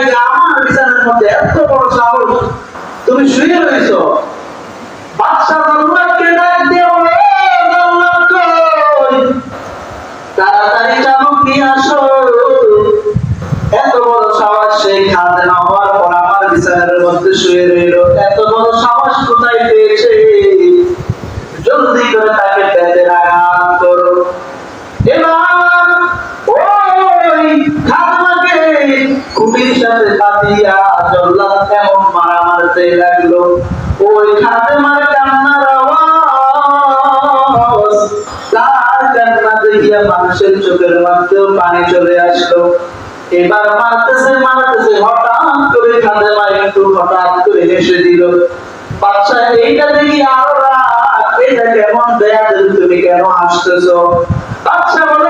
দেখে আমার বিছানার মধ্যে এত বড় সাহস, তুমি শুয়ে রয়েছো। বাদশা জাল্লাদকে ডাক দিয়ে বলে, জাল্লাদ কই, তাড়াতাড়ি চাবুক নিয়ে আসো। এত বড় সাহস, সেই খাদেমা হওয়ার পর আমার বিছানার মধ্যে শুয়ে রইল, এত বড় সাহস কোথায় পেয়েছে? জলদি করে তাকে পেটে আঘাত করো। এবার ওই খাদেমাকে খুঁটির সাথে বাঁধিয়া জল্লাদ এমন মারা মারতে লাগলো, ওই খাদেমার কান্নার আওয়াজ, তার কান্না দেখিয়া মানুষের চোখের মধ্যেও পানি চলে আসলো। এবার মারতেছে মারতেছে, হঠাৎ করে খাদেমা একটু হঠাৎ করে হেসে দিল। বাদশা এইটা দেখি আরো রাগ, এটা কেমন বেয়াদবি, তুমি কেন হাসতেছো? বাদশা বলে,